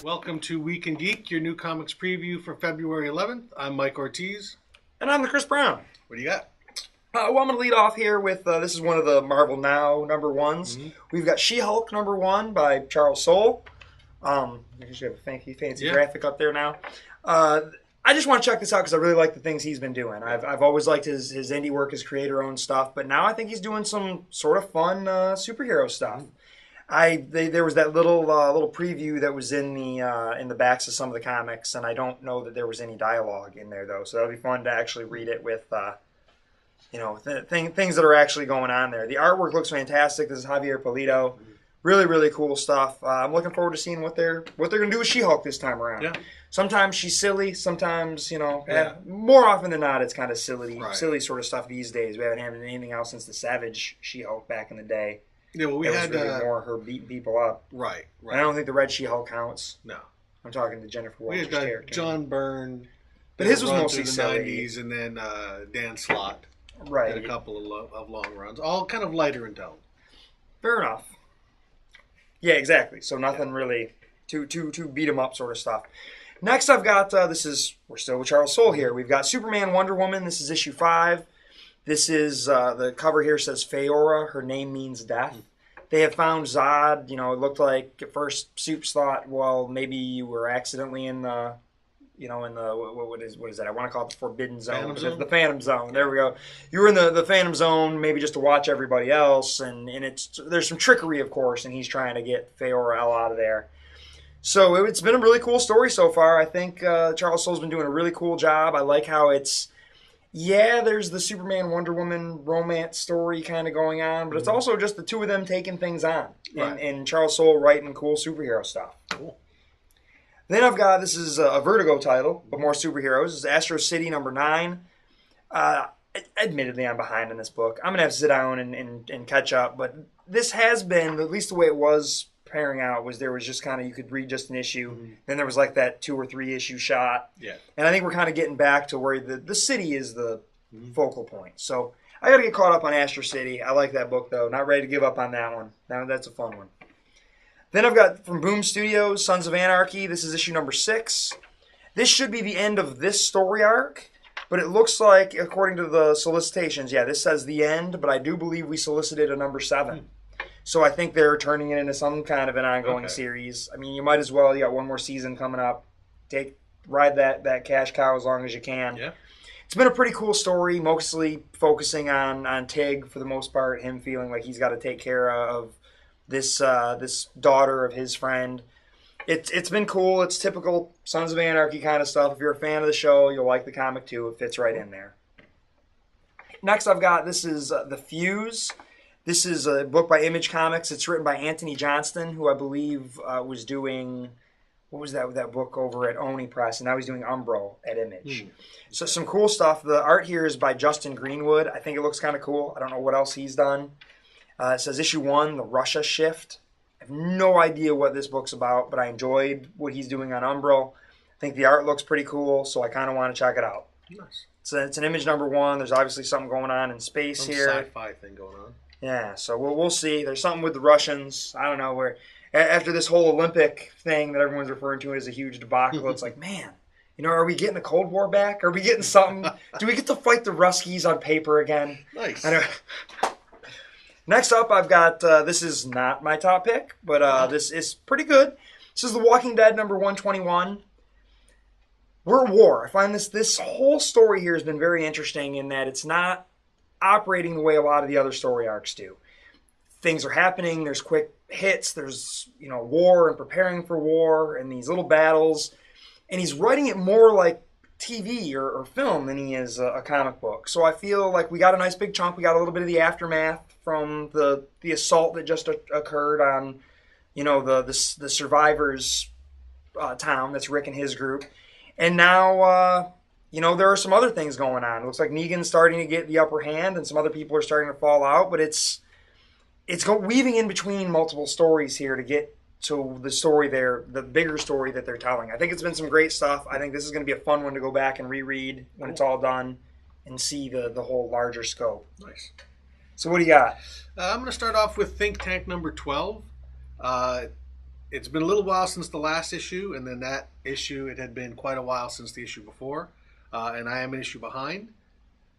Welcome to Week and Geek, your new comics preview for February 11th. I'm Mike Ortiz. And I'm the Chris Brown. What do you got? I'm going to lead off here with, this is one of the Marvel Now number ones. Mm-hmm. We've got She-Hulk number 1 by Charles Soule. I guess you have a fancy graphic up there now. I just want to check this out because I really like the things he's been doing. I've always liked his indie work, his creator-owned stuff, but now I think he's doing some sort of fun superhero stuff. There was that little preview that was in the backs of some of the comics, and I don't know that there was any dialogue in there though. So that'll be fun to actually read it with things that are actually going on there. The artwork looks fantastic. This is Javier Pulido. Really, really cool stuff. I'm looking forward to seeing what they're going to do with She-Hulk this time around. Yeah. Sometimes she's silly. Sometimes, more often than not, it's kind of silly sort of stuff these days. We haven't had anything else since the Savage She-Hulk back in the day. Yeah, well, we had really more her beating people up. Right. And I don't think the Red She-Hulk counts. No. I'm talking to Jennifer Walters' character. John Byrne. But his was mostly the silly. 90s, and then Dan Slott. Right. Did a couple of long runs, all kind of lighter in tone. Fair enough. Yeah, exactly. So nothing really too beat 'em up sort of stuff. Next, I've got we're still with Charles Soule here. We've got Superman, Wonder Woman. This is issue 5. This is the cover here says Feora. Her name means death. They have found Zod. It looked like at first Supes thought, well, maybe you were accidentally in the. What is that? I want to call it the Forbidden Zone. The Phantom Zone. There we go. You were in the Phantom Zone maybe just to watch everybody else, and there's some trickery, of course, and he's trying to get Feora out of there. So it's been a really cool story so far. I think Charles Soule's been doing a really cool job. I like how there's the Superman Wonder Woman romance story kind of going on, but it's also just the two of them taking things on, and Charles Soule writing cool superhero stuff. Cool. Then I've got, this is a Vertigo title, but more superheroes. This is Astro City number 9. Admittedly, I'm behind in this book. I'm going to have to sit down and catch up, but this has been, at least the way it was pairing out, was there was just kind of, you could read just an issue, then there was like that 2 or 3 issue shot. Yeah. And I think we're kind of getting back to where the city is the focal point. So I got to get caught up on Astro City. I like that book, though. Not ready to give up on that one. That's a fun one. Then I've got from Boom Studios, Sons of Anarchy. This is issue number 6. This should be the end of this story arc, but it looks like, according to the solicitations, this says the end, but I do believe we solicited a number 7. So I think they're turning it into some kind of an ongoing series. I mean, you might as well, you got one more season coming up. Ride that cash cow as long as you can. Yeah. It's been a pretty cool story, mostly focusing on Tig for the most part, him feeling like he's got to take care of this daughter of his friend. It's been cool. It's typical Sons of Anarchy kind of stuff. If you're a fan of the show, you'll like the comic too. It fits right in there. Next I've got, this is The Fuse. This is a book by Image Comics. It's written by Anthony Johnston, who I believe was doing, what was that book over at Oni Press? And now he's doing Umbro at Image. So some cool stuff. The art here is by Justin Greenwood. I think it looks kind of cool. I don't know what else he's done. It says issue 1, The Russia Shift. I have no idea what this book's about, but I enjoyed what he's doing on Umbro. I think the art looks pretty cool, so I kind of want to check it out. Nice. It's an Image number 1. There's obviously something going on in space here. Some sci-fi thing going on. Yeah, so we'll see. There's something with the Russians. I don't know, where after this whole Olympic thing that everyone's referring to as a huge debacle, it's like, man, are we getting the Cold War back? Are we getting something? Do we get to fight the Ruskies on paper again? Nice. Next up, I've got, this is not my top pick, but this is pretty good. This is The Walking Dead number 121. We're at war. I find this whole story here has been very interesting in that it's not operating the way a lot of the other story arcs do. Things are happening, there's quick hits, there's war and preparing for war and these little battles, and he's writing it more like TV or film than he is a comic book. So I feel like we got a nice big chunk. We got a little bit of the aftermath from the assault that just occurred on the survivors town. That's Rick and his group, and now there are some other things going on. It looks like Negan's starting to get the upper hand, and some other people are starting to fall out. But it's weaving in between multiple stories here to get to the story the bigger story that they're telling. I think it's been some great stuff. I think this is going to be a fun one to go back and reread when it's all done and see the whole larger scope. Nice. So what do you got? I'm going to start off with Think Tank number 12. it's been a little while since the last issue, and then that issue, it had been quite a while since the issue before, and I am an issue behind.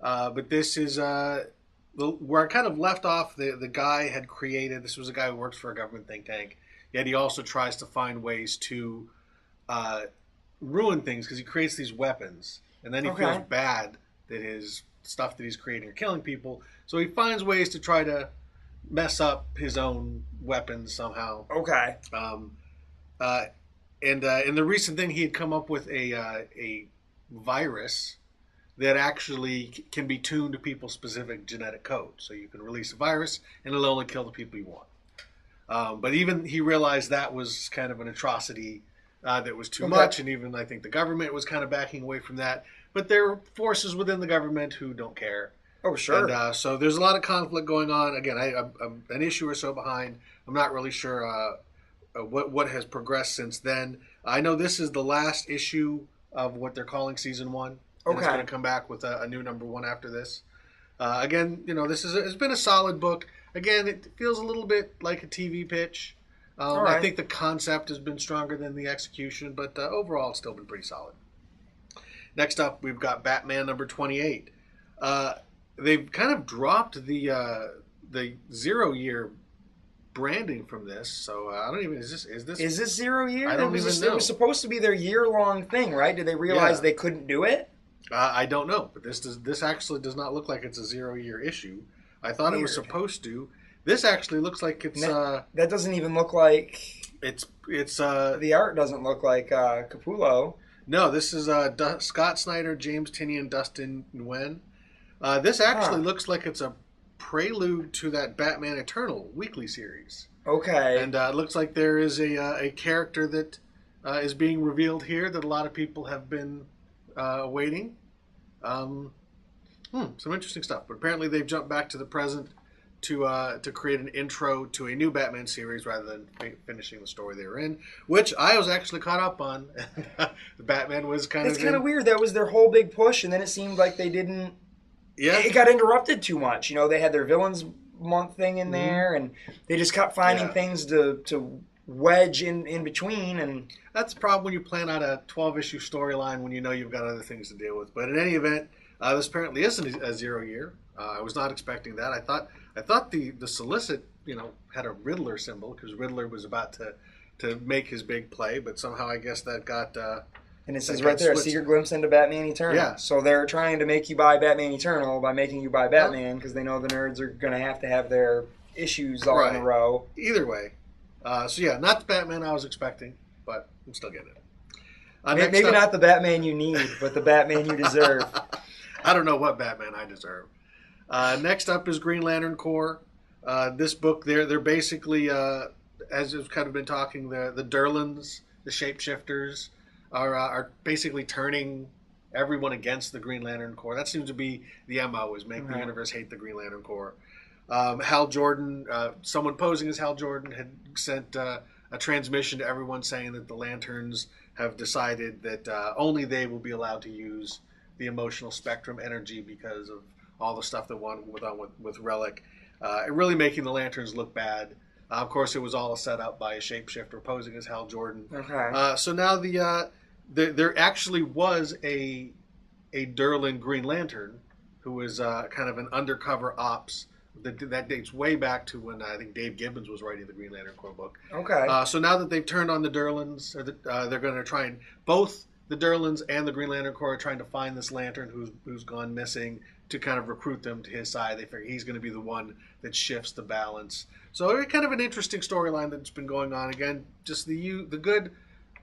But this is where I kind of left off. The guy had created, this was a guy who works for a government think tank, yet he also tries to find ways to ruin things because he creates these weapons, and then he feels bad that his stuff that he's creating are killing people, so he finds ways to try to mess up his own weapons somehow. Okay. And in the recent thing, he had come up with a virus that actually can be tuned to people's specific genetic code. So you can release a virus, and it'll only kill the people you want. But even he realized that was kind of an atrocity that was too much, and even I think the government was kind of backing away from that. But there are forces within the government who don't care. Oh, sure. And so there's a lot of conflict going on. Again, I'm an issue or so behind. I'm not really sure what has progressed since then. I know this is the last issue of what they're calling season 1. And it's going to come back with a new number 1 after this. Again, this it's been a solid book. Again, it feels a little bit like a TV pitch. I think the concept has been stronger than the execution, but overall, it's still been pretty solid. Next up, we've got Batman number 28. They've kind of dropped the 0-year branding from this, so I don't even. Is this 0 year? I don't even know. It was supposed to be their year-long thing, right? Did they realize they couldn't do it? I don't know, but this actually does not look like it's a 0-year issue. I thought it was supposed to. This actually looks like it's. That doesn't even look like. It's. The art doesn't look like Capullo. No, this is Scott Snyder, James Tynion, Dustin Nguyen. This actually looks like it's a prelude to that Batman Eternal weekly series. Okay. And it looks like there is a character that is being revealed here that a lot of people have been awaiting. Some interesting stuff. But apparently they've jumped back to the present to create an intro to a new Batman series rather than finishing the story they were in, which I was actually caught up on. The Batman was kind of... It's kind of weird. That was their whole big push, and then it seemed like they didn't... Yeah. It got interrupted too much. They had their Villains Month thing in there, and they just kept finding things to wedge in between. And that's the problem when you plan out a 12-issue storyline when you know you've got other things to deal with. But in any event, this apparently isn't a 0 year. I was not expecting that. I thought the solicit, had a Riddler symbol because Riddler was about to make his big play, but somehow I guess that got... and it says right there, a secret glimpse into Batman Eternal. Yeah. So they're trying to make you buy Batman Eternal by making you buy Batman because they know the nerds are going to have their issues all in a row. Either way. Not the Batman I was expecting, but I'm still getting it. Maybe not the Batman you need, but the Batman you deserve. I don't know what Batman I deserve. Next up is Green Lantern Corps. This book, they're basically, as we've kind of been talking, the Durlans, the shapeshifters, are basically turning everyone against the Green Lantern Corps. That seems to be the MO, is make the universe hate the Green Lantern Corps. Hal Jordan, someone posing as Hal Jordan, had sent a transmission to everyone saying that the Lanterns have decided that only they will be allowed to use the emotional spectrum energy because of all the stuff that went on with Relic, really making the Lanterns look bad. Of course, it was all set up by a shapeshifter posing as Hal Jordan. Okay. So now there actually was a Durlan Green Lantern who was kind of an undercover ops that dates way back to when I think Dave Gibbons was writing the Green Lantern Corps book. Okay. So now that they've turned on the Durlans, they're going to try and both the Durlans and the Green Lantern Corps are trying to find this Lantern who's gone missing to kind of recruit them to his side. They figure he's going to be the one that shifts the balance. So kind of an interesting storyline that's been going on. Again, just the good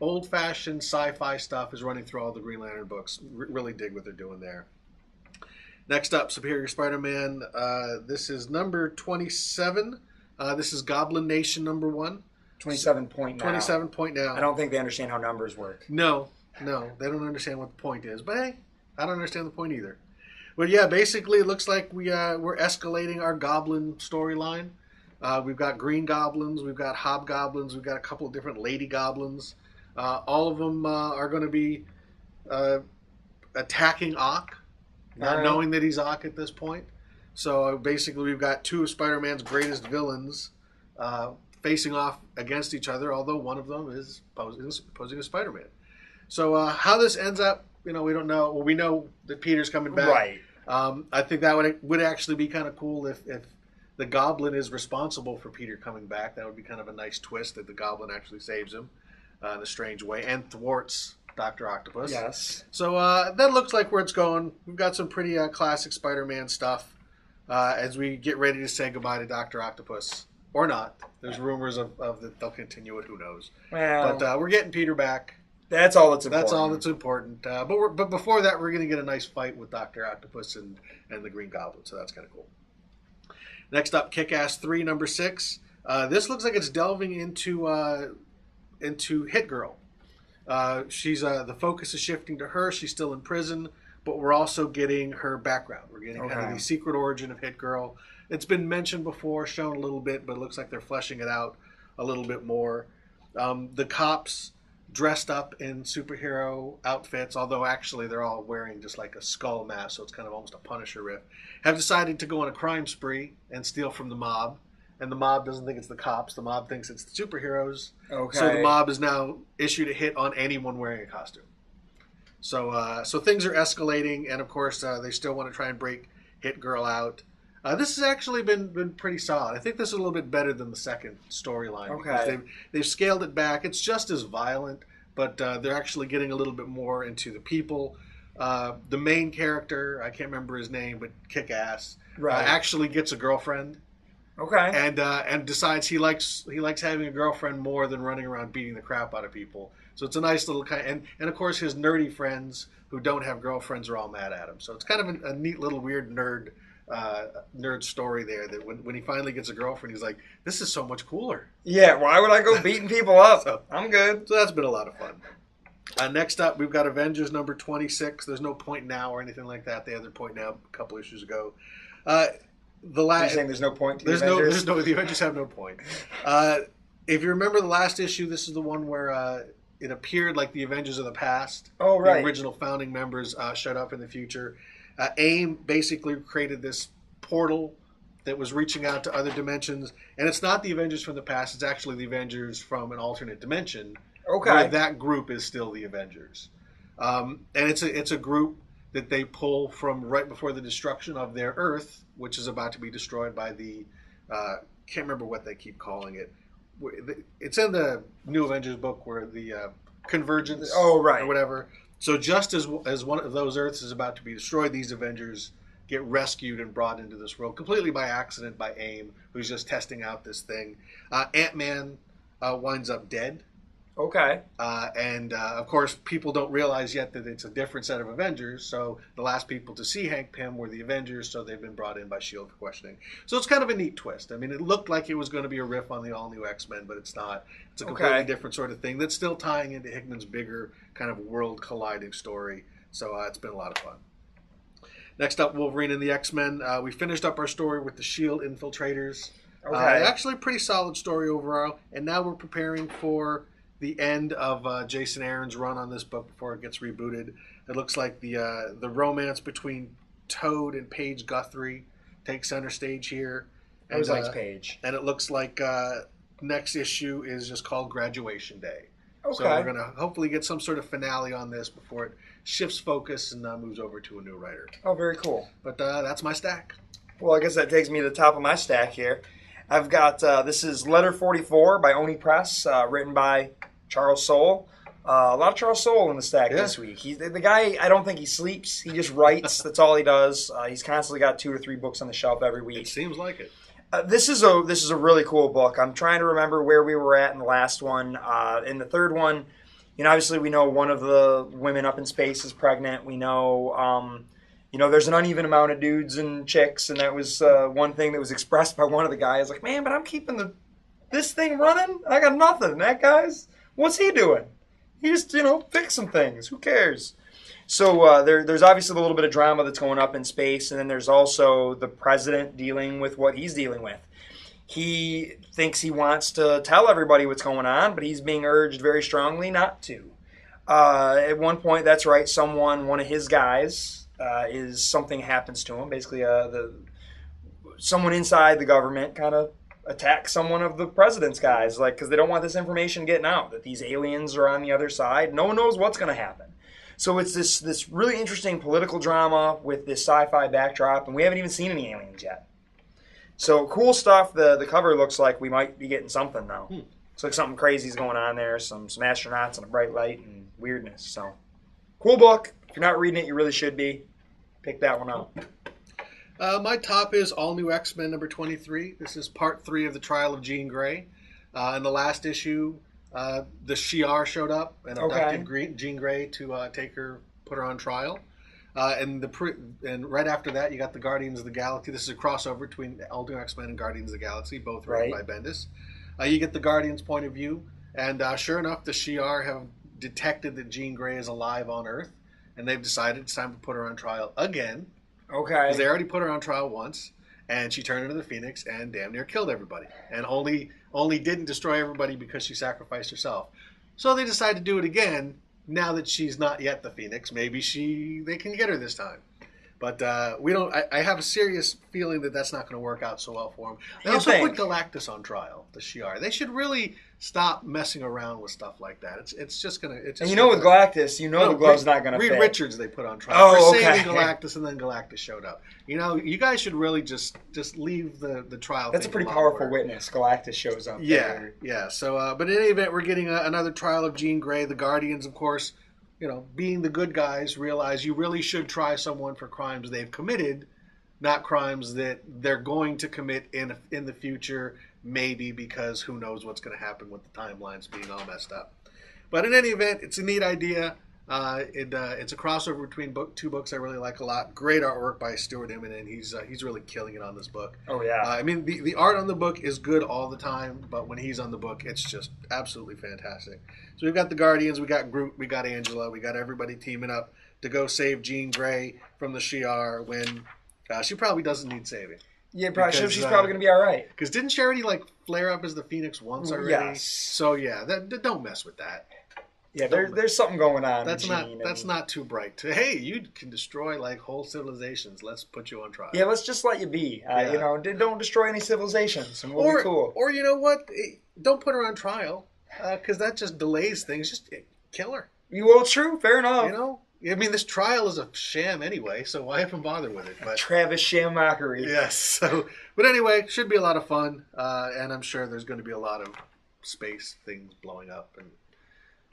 old-fashioned sci-fi stuff is running through all the Green Lantern books. Really dig what they're doing there. Next up, Superior Spider-Man. This is number 27. This is Goblin Nation number 1. 27 point now. 27 point now. I don't think they understand how numbers work. No, they don't understand what the point is. But hey, I don't understand the point either. But yeah, basically it looks like we're escalating our Goblin storyline. We've got Green Goblins, we've got Hobgoblins, we've got a couple of different Lady Goblins. All of them are going to be attacking Ock, not knowing that he's Ock at this point. So basically we've got two of Spider-Man's greatest villains facing off against each other, although one of them is posing as Spider-Man. So how this ends up, we don't know. Well, we know that Peter's coming back. Right. I think that would actually be kind of cool if the Goblin is responsible for Peter coming back. That would be kind of a nice twist that the Goblin actually saves him in a strange way and thwarts Dr. Octopus. Yes. So that looks like where it's going. We've got some pretty classic Spider-Man stuff as we get ready to say goodbye to Dr. Octopus. Or not. There's rumors of that they'll continue it. Who knows? Well, but we're getting Peter back. That's all that's important. That's all that's important. But before that, we're going to get a nice fight with Dr. Octopus and the Green Goblin. So that's kind of cool. Next up, Kick-Ass 3, number 6. This looks like it's delving into Hit Girl. She's the focus is shifting to her. She's still in prison, but we're also getting her background. We're getting kind of the secret origin of Hit Girl. It's been mentioned before, shown a little bit, but it looks like they're fleshing it out a little bit more. The cops dressed up in superhero outfits, although actually they're all wearing just like a skull mask, so it's kind of almost a Punisher riff, have decided to go on a crime spree and steal from the mob. And the mob doesn't think it's the cops. The mob thinks it's the superheroes. Okay. So the mob has now issued a hit on anyone wearing a costume. So things are escalating, and of course they still want to try and break Hit Girl out. This has actually been pretty solid. I think this is a little bit better than the second storyline. Okay. They've scaled it back. It's just as violent, but they're actually getting a little bit more into the people. The main character, I can't remember his name, but Kick-Ass, actually gets a girlfriend. Okay. And decides he likes having a girlfriend more than running around beating the crap out of people. So it's a nice little kind and of course his nerdy friends who don't have girlfriends are all mad at him. So it's kind of a neat little weird nerd story there that when he finally gets a girlfriend, he's like, this is so much cooler. Yeah, why would I go beating people up? I'm good. So that's been a lot of fun. Next up, we've got Avengers number 26. There's no point now or anything like that. They had their point now a couple issues ago. You're saying there's no point to the Avengers? The Avengers have no point. If you remember the last issue, this is the one where it appeared like the Avengers of the past. Oh, right. The original founding members showed up in the future. AIM basically created this portal that was reaching out to other dimensions. And it's not the Avengers from the past. It's actually the Avengers from an alternate dimension. Okay. Where that group is still the Avengers. And it's a group that they pull from right before the destruction of their Earth, which is about to be destroyed by the can't remember what they keep calling it. It's in the New Avengers book where the Convergence or whatever. So just as one of those Earths is about to be destroyed, these Avengers get rescued and brought into this world completely by accident by AIM, who's just testing out this thing. Ant-Man winds up dead. Okay. And of course, people don't realize yet that it's a different set of Avengers. So the last people to see Hank Pym were the Avengers, so they've been brought in by S.H.I.E.L.D. for questioning. So it's kind of a neat twist. I mean, it looked like it was going to be a riff on the all-new X-Men, but it's not. It's a completely different sort of thing that's still tying into Hickman's bigger kind of world-colliding story. So it's been a lot of fun. Next up, Wolverine and the X-Men. We finished up our story with the S.H.I.E.L.D. infiltrators. Actually a pretty solid story overall. And now we're preparing for the end of Jason Aaron's run on this book before it gets rebooted. It looks like the romance between Toad and Paige Guthrie takes center stage here. I always liked Paige. And it looks like next issue is just called Graduation Day. Okay. So we're going to hopefully get some sort of finale on this before it shifts focus and moves over to a new writer. Oh, very cool. But that's my stack. Well, I guess that takes me to the top of my stack here. I've got, this is Letter 44 by Oni Press, written by Charles Soule. A lot of Charles Soule in the stack this week. The guy, I don't think he sleeps. He just writes. That's all he does. He's constantly got 2 or 3 books on the shelf every week. It seems like it. This is a really cool book. I'm trying to remember where we were at in the last one. In the third one, obviously we know one of the women up in space is pregnant. We know, there's an uneven amount of dudes and chicks, and that was one thing that was expressed by one of the guys. Like, man, but I'm keeping this thing running. I got nothing. That guy's, what's he doing? He just, fix some things. Who cares? So there's obviously a little bit of drama that's going up in space, and then there's also the president dealing with what he's dealing with. He thinks he wants to tell everybody what's going on, but he's being urged very strongly not to. At one point, that's right, one of his guys, something happens to him. Basically, someone inside the government kind of attack someone of the president's guys, like, because they don't want this information getting out that these aliens are on the other side. No one knows what's going to happen. So it's this really interesting political drama with this sci-fi backdrop, and we haven't even seen any aliens yet. So cool stuff. The cover looks like we might be getting something now. Looks like something crazy is going on there. Some astronauts and a bright light and weirdness. So cool book. If you're not reading it, you really should be. Pick that one up. My top is All New X-Men number 23. This is part 3 of the trial of Jean Grey. In the last issue, the Shi'ar showed up and abducted Jean Grey to put her on trial. And right after that, you got the Guardians of the Galaxy. This is a crossover between All New X-Men and Guardians of the Galaxy, both written by Bendis. You get the Guardians' point of view, and sure enough, the Shi'ar have detected that Jean Grey is alive on Earth, and they've decided it's time to put her on trial again. Okay. Because they already put her on trial once, and she turned into the Phoenix and damn near killed everybody. And only didn't destroy everybody because she sacrificed herself. So they decided to do it again. Now that she's not yet the Phoenix, maybe they can get her this time. But we don't. I have a serious feeling that that's not going to work out so well for them. They also put Galactus on trial, the Shi'ar. They should really stop messing around with stuff like that. It's just gonna. It's just and with Galactus, the glove's not gonna fit. Reed Richards they put on trial for saving Galactus, and then Galactus showed up. You guys should really just leave the trial. That's a pretty powerful witness. Galactus shows up. Yeah. So, but in any event, we're getting another trial of Jean Grey. The Guardians, of course, being the good guys, realize you really should try someone for crimes they've committed, not crimes that they're going to commit in the future, maybe because who knows what's going to happen with the timelines being all messed up. But in any event, it's a neat idea. It's a crossover between two books I really like a lot. Great artwork by Stuart Immonen. He's really killing it on this book. Oh, yeah. I mean, the art on the book is good all the time, but when he's on the book, it's just absolutely fantastic. So we've got the Guardians, we got Groot, we got Angela, we got everybody teaming up to go save Jean Grey from the Shi'ar when she probably doesn't need saving. Yeah, probably. She's probably going to be all right. Because didn't she already flare up as the Phoenix once already? Yes. So yeah, don't mess with that. Yeah, there's something going on. That's not too bright. Hey, you can destroy whole civilizations. Let's put you on trial. Yeah, let's just let you be. Don't destroy any civilizations, and we'll be cool. Or you know what? Don't put her on trial, because that just delays things. Just kill her. Well, true. Fair enough. I mean, this trial is a sham anyway, so why even bother with it? But Travis sham mockery. Yes. So, but anyway, should be a lot of fun, and I'm sure there's going to be a lot of space things blowing up and.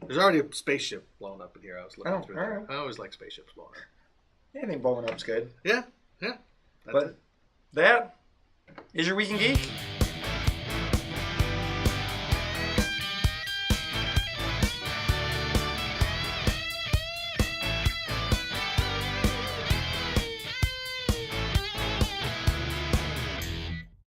There's already a spaceship blowing up in here. I was looking through it. Right. I always like spaceships blowing up. Anything blowing up's good. Yeah. But that is your Week in Geek.